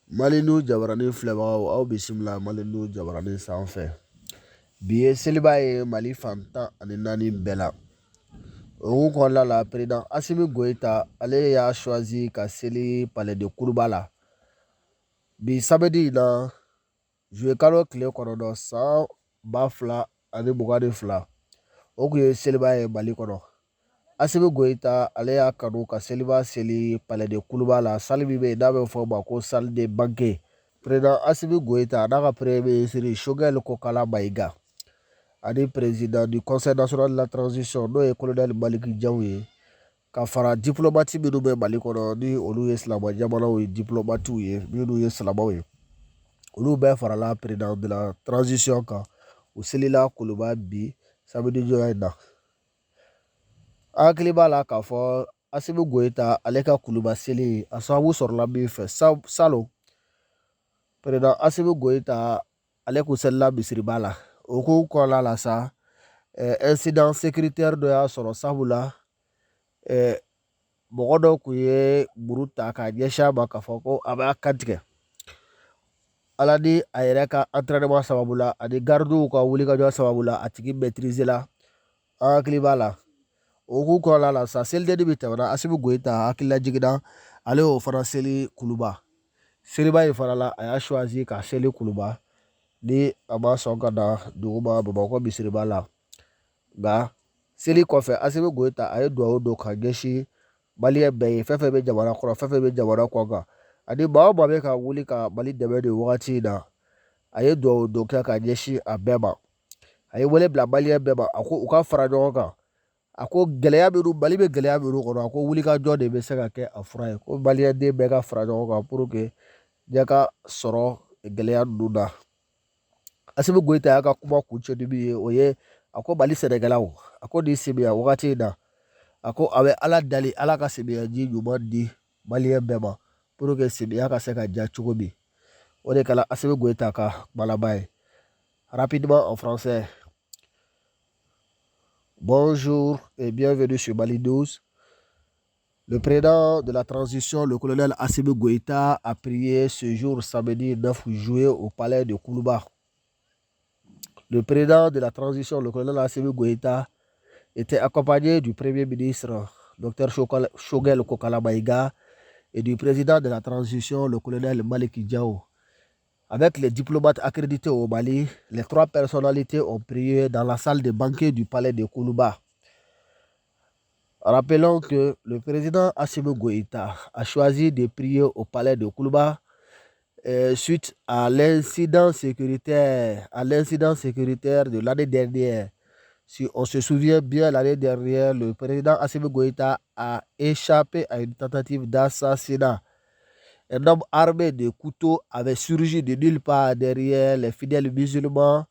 Malinu Jabarani filɛbagaw aw bisimila Malinu Jabarani sanfɛ. Bi ye seliba ye Mali fantan ani naani bɛɛ la. O hukumu kɔnɔna la président Assimi Goïta ale y'a choisi ka seli palais de Kourouba la. Bi samedi in na juillet kalo tile kɔnɔntɔn san 2022 o kun ye seliba ye Mali kɔnɔ. Assimi Goïta ale y'a kanu ka seliba seli palais de Kourouba la, salle min bɛ yen n'a bɛ fɔ o ma ko salle de banquet. Président Assimi Goïta n'a ka premier ministre Choguel Kokala Maïga ani président du conseil national de la transition n'o ye colonel Maliki Diaw ye ka fara diplomate minnu bɛ Mali kɔnɔ ni olu ye silamɛ jamanaw ye diplomatiw ye minnu ye silamɛw ye, olu bɛɛ farala président de la transition kan. U selila Kourouba bi samedi jɔnya in na. An hakili b'a la k'a fɔ Assimi Goïta ale ka Kourouba seli a sababu sɔrɔla min fɛ salon président Assimi Goïta ale kun selila misiriba la. O hukumu kɔnɔna la sa incident sécuritaire dɔ y'a sɔrɔ sabula mɔgɔ dɔw kun ye muru ta k'a ɲɛsin a ma k'a fɔ ko a b'a kantigɛ. Ala ni a yɛrɛ ka entraînement sababu la ani gardiw ka wulikajɔ sababu la a tigi maîtriser la. An hakili b'a la. O hukumu kɔnɔna la sa selidenni min tɛmɛna Assimi Goïta hakilila jiginna ale y'o fana seli Kourouba. Seliba in fana la a y'a choisi ka seli Kourouba ni a ma sɔn ka na duguma Bamakɔ misiriba la. Nka seli kɔfɛ Assimi Goïta a ye dugawu don ka ɲɛsin maliyɛn bɛɛ ye, fɛn fɛn bɛ jamana kɔnɔ fɛn fɛn bɛ jamana kɔ kan ani maa o maa bɛ ka wuli ka Mali dɛmɛ nin wagati in na, a ye dugawu don kɛ ka ɲɛsin a bɛɛ ma. A ye wele bila maliyɛn bɛɛ ma, a ko u ka fara ɲɔgɔn kan. A ko gɛlɛya minnu Mali bɛ gɛlɛya minnu kɔnɔ, a ko wulikajɔ de bɛ se ka kɛ a fura ye, ko maliyɛnden bɛɛ ka fara ɲɔgɔn kan pour que ɲɛ ka sɔrɔ gɛlɛya ninnu na. Assimi Goïta y'a ka kuma kuncɛ ni min ye o ye a ko Mali sɛnɛkɛlaw, a ko nin samiya wagati in na, a ko a bɛ Ala dali Ala ka samiyaji ɲuman di maliyɛn bɛɛ ma pour que samiya ka se ka diya cogo min. O de kɛra Assimi Goïta ka kuma laban ye. Rapidement en français. Bonjour et bienvenue sur Mali News. Le président de la transition, le colonel Assimi Goïta, a prié ce jour samedi 9 juillet au palais de Kourouba. Le président de la transition, le colonel Assimi Goïta, était accompagné du premier ministre, Dr Choguel Kokala Maïga, et du président de la transition, le colonel Maliki Diaw. Avec les diplomates accrédités au Mali, les trois personnalités ont prié dans la salle de banquet du palais de Kourouba. Rappelons que le président Assimi Goïta a choisi de prier au palais de Kourouba suite à l'incident sécuritaire de l'année dernière. Si on se souvient bien, l'année dernière, le président Assimi Goïta a échappé à une tentative d'assassinat. Un homme armé de couteaux avait surgi de nulle part derrière les fidèles musulmans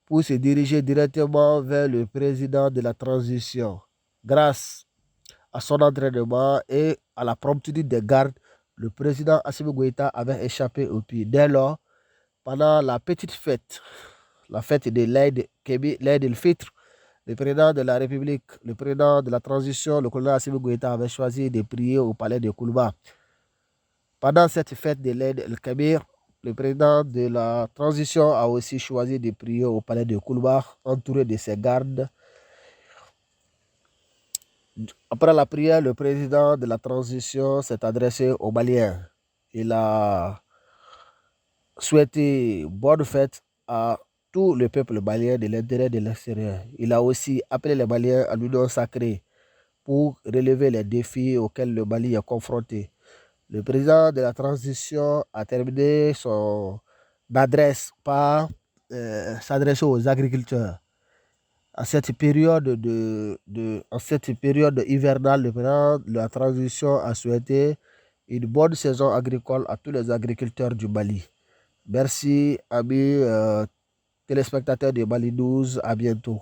pour se diriger directement vers le président de la transition. Grâce à son entraînement et à la promptitude des gardes, le président Assimi Goïta avait échappé au pied. Dès lors, pendant la petite fête, la fête de l'Aïd el-Fitr, le président de la République, le président de la transition, le colonel Assimi Goïta avait choisi de prier au palais de Kourouba. Pendant cette fête de l'Aïd el-Kabir, le président de la transition a aussi choisi de prier au palais de Kourouba, entouré de ses gardes. Après la prière, le président de la transition s'est adressé aux Maliens. Il a souhaité bonne fête à tout le peuple malien de l'intérieur et de l'extérieur. Il a aussi appelé les Maliens à l'union sacrée pour relever les défis auxquels le Mali est confronté. Le président de la transition a terminé son adresse par s'adresser aux agriculteurs. En cette période hivernale, le président de la transition a souhaité une bonne saison agricole à tous les agriculteurs du Mali. Merci, amis téléspectateurs de Mali 12. À bientôt.